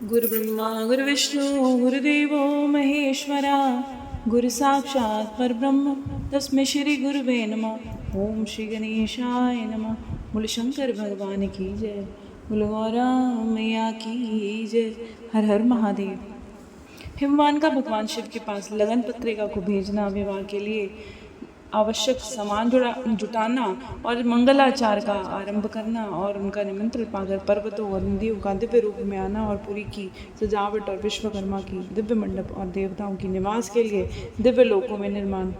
गुरु ब्रह्मा गुरु विष्णु गुरुदेवो महेश्वरा गुरु साक्षात् परब्रह्म तस्मै श्री गुरुवे नमः। ओम श्री गणेशाय नमः। बोलो शंकर भगवान की जय, बोलो गौरा मैया की जय। हर हर महादेव। हिमवान का भगवान शिव के पास लगन पत्रिका को भेजना, विवाह के लिए आवश्यक सामान जुटाना और मंगलाचार का आरंभ करना और उनका निमंत्रण पाकर पर्वतों और नदियों का दिव्य रूप में आना और पुरी की सजावट और विश्वकर्मा की दिव्य मंडप और देवताओं की निवास के लिए दिव्य लोकों में निर्माण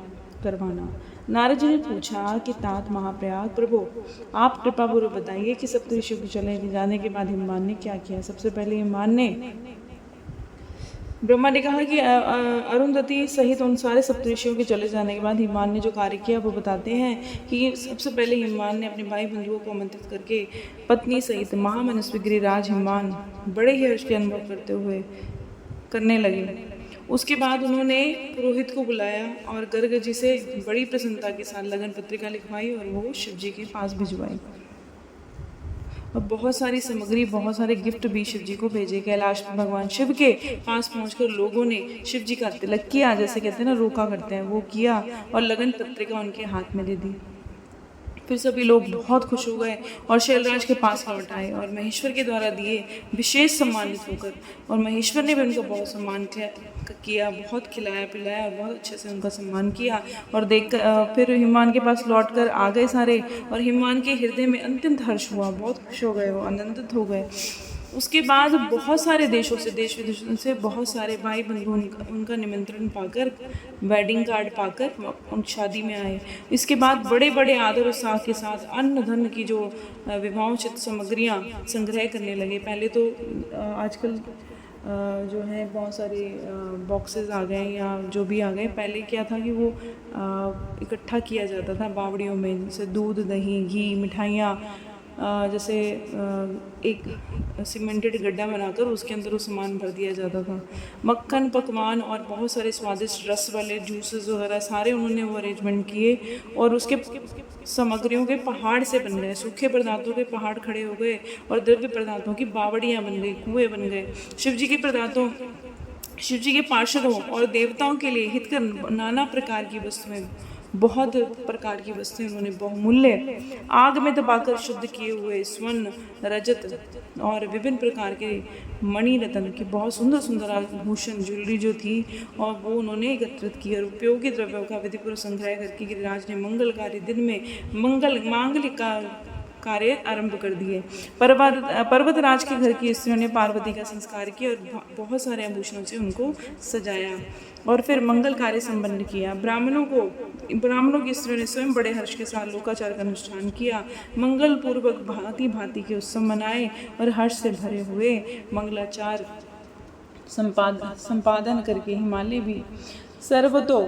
करवाना। नारद जी ने पूछा कि तात महाप्रयाग प्रभु, आप कृपा पूर्वक बताइए कि सप्तऋषियों के चले जाने के बाद हिमवान ने क्या किया। सबसे पहले हिमवान ने ब्रह्मा ने कहा कि अरुंधति सहित उन सारे सप्तऋषियों के चले जाने के बाद हिमवान ने जो कार्य किया वो बताते हैं कि सबसे पहले हिमवान ने अपने भाई बंधुओं को आमंत्रित करके पत्नी सहित महामनस्वी गिरिराज हिमवान बड़े ही हर्ष के अनुभव करते हुए करने लगे। उसके बाद उन्होंने पुरोहित को बुलाया और गर्ग जी से बड़ी प्रसन्नता के साथ लगन पत्रिका लिखवाई और वो शिव जी के पास भिजवाई और बहुत सारी सामग्री, बहुत सारे गिफ्ट भी शिव जी को भेजे। कैलाश में भगवान शिव के पास पहुंचकर लोगों ने शिव जी का तिलक किया, जैसे कहते हैं ना रोका करते हैं, वो किया और लगन पत्रिका उनके हाथ में दे दी। फिर सभी लोग बहुत खुश हो गए और शैलराज के पास लौट आए और महेश्वर के द्वारा दिए विशेष सम्मानित होकर, और महेश्वर ने भी उनका बहुत सम्मान किया, बहुत खिलाया पिलाया और बहुत अच्छे से उनका सम्मान किया। और देख फिर हिमवान के पास लौटकर आ गए सारे, और हिमवान के हृदय में अत्यंत हर्ष हुआ, बहुत खुश हो गए, वो आनंदित हो गए। उसके बाद बहुत सारे देशों से, देश विदेशों से बहुत सारे भाई बंधु उनका निमंत्रण पाकर, वेडिंग कार्ड पाकर उन शादी में आए। इसके बाद बड़े बड़े आदर उत्साह के साथ अन्न धन की जो विवाहोचित सामग्रियाँ संग्रह करने लगे। पहले तो आजकल जो है बहुत सारे बॉक्सेस आ गए या जो भी आ गए। पहले क्या था कि वो इकट्ठा किया जाता था बावड़ियों में, जैसे दूध दही घी मिठाइयाँ, जैसे एक सीमेंटेड गड्ढा बनाकर उसके अंदर वो सामान भर दिया जाता था। मक्खन पकवान और बहुत सारे स्वादिष्ट रस वाले जूसेस वगैरह सारे उन्होंने वो अरेंजमेंट किए और उसके सामग्रियों के पहाड़ से बन गए, सूखे पदार्थों के पहाड़ खड़े हो गए और द्रव्य पदार्थों की बावड़ियाँ बन गई, कुएँ बन गए। शिव जी के पार्षदों और देवताओं के लिए हितकर नाना प्रकार की वस्तुएं, बहुत प्रकार की वस्तुएं उन्होंने बहुमूल्य आग में दबाकर शुद्ध किए हुए स्वर्ण रजत और विभिन्न प्रकार के मणि रत्न की बहुत सुंदर सुंदर आभूषण ज्वेलरी जो थी, और वो उन्होंने एकत्रित की और उपयोगी द्रव्यों का विधिपूर्वक संग्रह करके गिरिराज ने मंगलकारी दिन में मांगलिक कार्य आरंभ कर दिए। पर्वतराज के घर की स्त्रियों ने पार्वती का संस्कार किया और बहुत सारे आभूषणों से उनको सजाया और फिर मंगल कार्य संपन्न किया। ब्राह्मणों की स्त्रियों ने स्वयं बड़े हर्ष के साथ लोकाचार का अनुष्ठान किया, मंगल पूर्वक भांति भांति के उत्सव मनाए और हर्ष से भरे हुए मंगलाचार संपादन करके हिमालय भी सर्वतो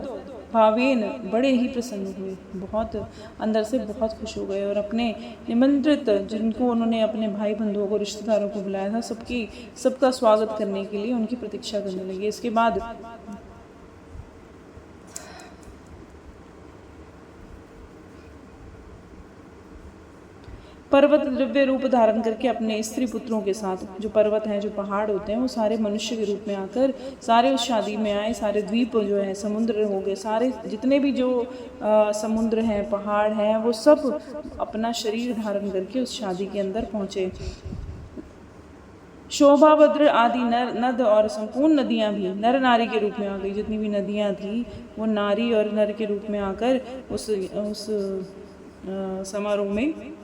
भावेन बड़े ही प्रसन्न हुए, बहुत अंदर से बहुत खुश हो गए और अपने निमंत्रित जिनको उन्होंने अपने भाई बंधुओं को रिश्तेदारों को बुलाया था सबका स्वागत करने के लिए उनकी प्रतीक्षा करने लगे। इसके बाद पर्वत द्रव्य रूप धारण करके अपने स्त्री पुत्रों के साथ, जो पर्वत हैं जो पहाड़ होते हैं वो सारे मनुष्य के रूप में आकर सारे उस शादी में आए। सारे द्वीप जो है समुद्र हो गए, सारे जितने भी जो समुद्र हैं पहाड़ हैं वो सब अपना शरीर धारण करके उस शादी के अंदर पहुँचे। शोभाभद्र आदि नद और संपूर्ण नदियाँ भी नर नारी के रूप में आ गई। जितनी भी नदियाँ थी वो नारी और नर के रूप में आकर उस समारोह में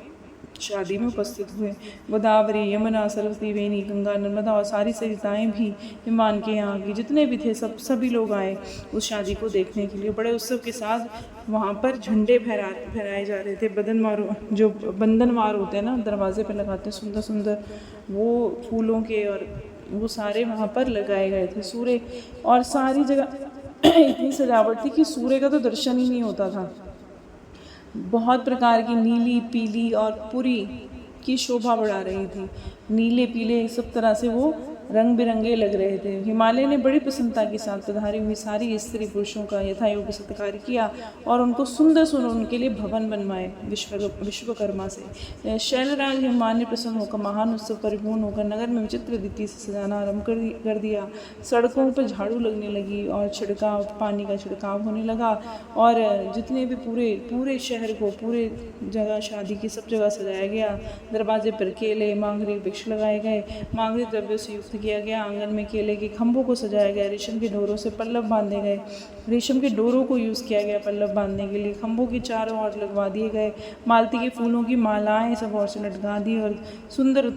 शादी में उपस्थित हुए। गोदावरी यमुना सरस्वती वेणी गंगा नर्मदा और सारी सरिताएं भी हिमवान के यहाँ की जितने भी थे सभी लोग आए उस शादी को देखने के लिए। बड़े उत्सव के साथ वहाँ पर झंडे फहराए जा रहे थे। बंधनवार होते हैं ना, दरवाजे पर लगाते हैं सुंदर सुंदर, वो फूलों के, और वो सारे वहाँ पर लगाए गए थे। सूर्य और सारी जगह इतनी सजावट थी कि सूर्य का तो दर्शन ही नहीं होता था। बहुत प्रकार की नीली पीली और पूरी की शोभा बढ़ा रही थी। नीले पीले सब तरह से वो रंग बिरंगे लग रहे थे। हिमालय ने बड़ी प्रसन्नता के साथ पधारी हुई सारी स्त्री पुरुषों का यथायोग्य सत्कार किया और उनको सुंदर सुंदर उनके लिए भवन बनवाए विश्वकर्मा से। शैलराज हिमालय ने प्रसन्न होकर महान उत्सव परिपूर्ण होकर नगर में विचित्र रीति से सजाना आरम्भ कर दिया। सड़कों पर झाड़ू लगने लगी और पानी का छिड़काव होने लगा और जितने भी पूरे शहर को पूरे जगह शादी की सब जगह सजाया गया। दरवाजे पर केले मांगरी वृक्ष लगाए गए, मांगरी द्रव्यों से युक्त किया गया। आंगन में केले के खंभों को सजाया गया। रेशम के डोरों से पल्लव बांधे गए, रेशम के डोरों को यूज़ किया गया पल्लव बांधने के लिए। खंभों के चारों ओर लगवा दिए गए मालती के फूलों की मालाएं सब ओर से लटका दी और सुंदर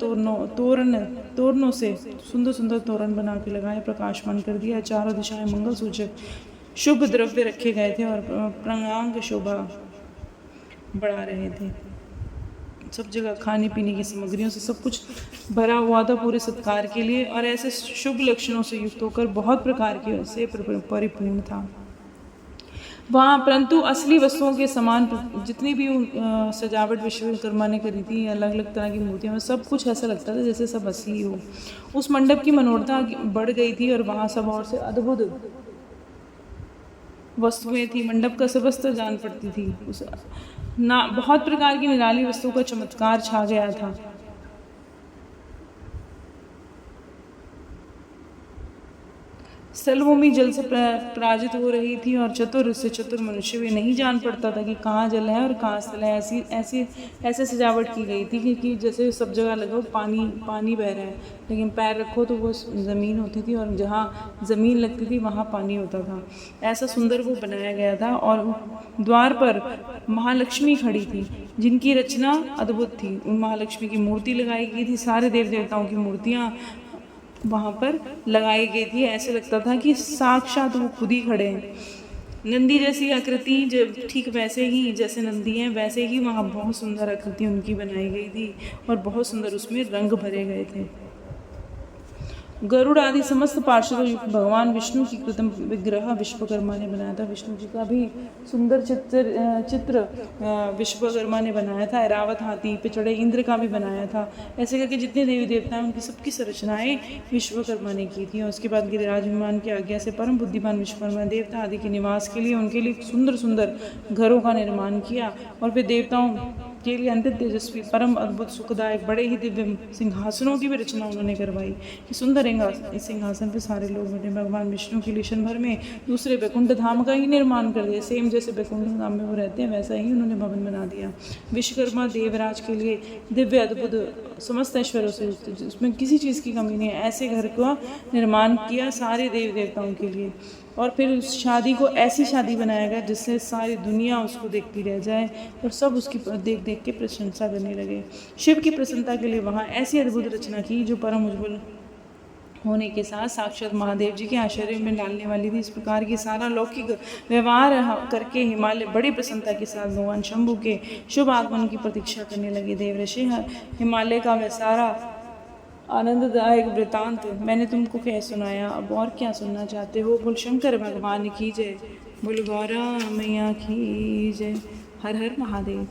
तोरणों से सुंदर तोरण बना के लगाए, प्रकाशमान कर दिया। चारों दिशाएं मंगल सूचक शुभ द्रव्य रखे गए थे और प्रांगण शोभा बढ़ा रहे थे। सब जगह खाने पीने की सामग्रियों से सब कुछ भरा हुआ था पूरे सत्कार के लिए और ऐसे शुभ लक्षणों से युक्त होकर बहुत प्रकार के से परिपूर्ण था वहाँ। परंतु असली वस्तुओं के समान जितनी भी सजावट विश्वकर्मा ने करी थी, अलग अलग तरह की मूर्तियों में सब कुछ ऐसा लगता था जैसे सब असली हो। उस मंडप की मनोरथा बढ़ गई थी और वहाँ सब और से अद्भुत वस्तुएं थी। मंडप का सबस्तर जान पड़ती थी ना, बहुत प्रकार की निराली वस्तुओं का चमत्कार छा गया था। स्थलभूमि जल से पराजित हो रही थी और चतुर से चतुर मनुष्य भी नहीं जान पड़ता था कि कहाँ जल है और कहाँ स्थल है। ऐसे सजावट की गई थी कि जैसे सब जगह लगो पानी बह रहा है, लेकिन पैर रखो तो वो ज़मीन होती थी और जहाँ ज़मीन लगती थी वहाँ पानी होता था। ऐसा सुंदर वो बनाया गया था और द्वार पर महालक्ष्मी खड़ी थी जिनकी रचना अद्भुत थी। उन महालक्ष्मी की मूर्ति लगाई गई थी, सारे देव देवताओं की मूर्तियाँ वहाँ पर लगाई गई थी। ऐसे लगता था कि साक्षात वो खुद ही खड़े हैं। नंदी जैसी आकृति जब ठीक वैसे ही जैसे नंदी हैं वैसे ही वहाँ बहुत सुंदर आकृति उनकी बनाई गई थी और बहुत सुंदर उसमें रंग भरे गए थे। गरुड़ आदि समस्त पार्षदों युक्त भगवान विष्णु की कृत्रिम विग्रह विश्वकर्मा ने बनाया था। विष्णु जी का भी सुंदर चित्र विश्वकर्मा ने बनाया था। ऐरावत हाथी पे चढ़े इंद्र का भी बनाया था। ऐसे करके जितने देवी देवता हैं उनकी सबकी संरचनाएं विश्वकर्मा ने की थी। और उसके बाद गिरिराज विमान की आज्ञा से परम बुद्धिमान विश्वकर्मा देवता आदि के निवास के लिए उनके लिए सुंदर घरों का निर्माण किया और फिर देवताओं के लिए अंतिम तेजस्वी परम अद्भुत सुखदायक बड़े ही दिव्य सिंहासनों की भी रचना उन्होंने करवाई कि सुंदर सिंहासन पे सारे लोग बैठे। भगवान विष्णु के लिए क्षण भर में दूसरे वैकुंठ धाम का ही निर्माण कर दिया। सेम जैसे वैकुंठ धाम में वो रहते हैं वैसा ही उन्होंने भवन बना दिया। विश्वकर्मा देवराज के लिए दिव्य अद्भुत समस्त ऐश्वर्यों से युक्त, जिसमें किसी चीज़ की कमी नहीं है, ऐसे घर का निर्माण किया सारे देव देवताओं के लिए। और फिर उस शादी को ऐसी शादी बनाया गया जिससे सारी दुनिया उसको देखती रह जाए और सब उसकी देख के प्रशंसा करने लगे। शिव की प्रसन्नता के लिए वहाँ ऐसी अद्भुत रचना की जो परम उज्ज्वल होने के साथ साक्षात महादेव जी के आश्चर्य में डालने वाली थी। इस प्रकार की सारा लौकिक व्यवहार करके हिमालय बड़ी प्रसन्नता के साथ भगवान शंभु के शुभ आगमन की प्रतीक्षा करने लगे। देवऋषि हिमालय का वह सारा आनंददायक वृतांत मैंने तुमको कह सुनाया। अब और क्या सुनना चाहते हो? बोल शंकर भगवान की जय, बोल गौरा मैया की जय। हर हर महादेव।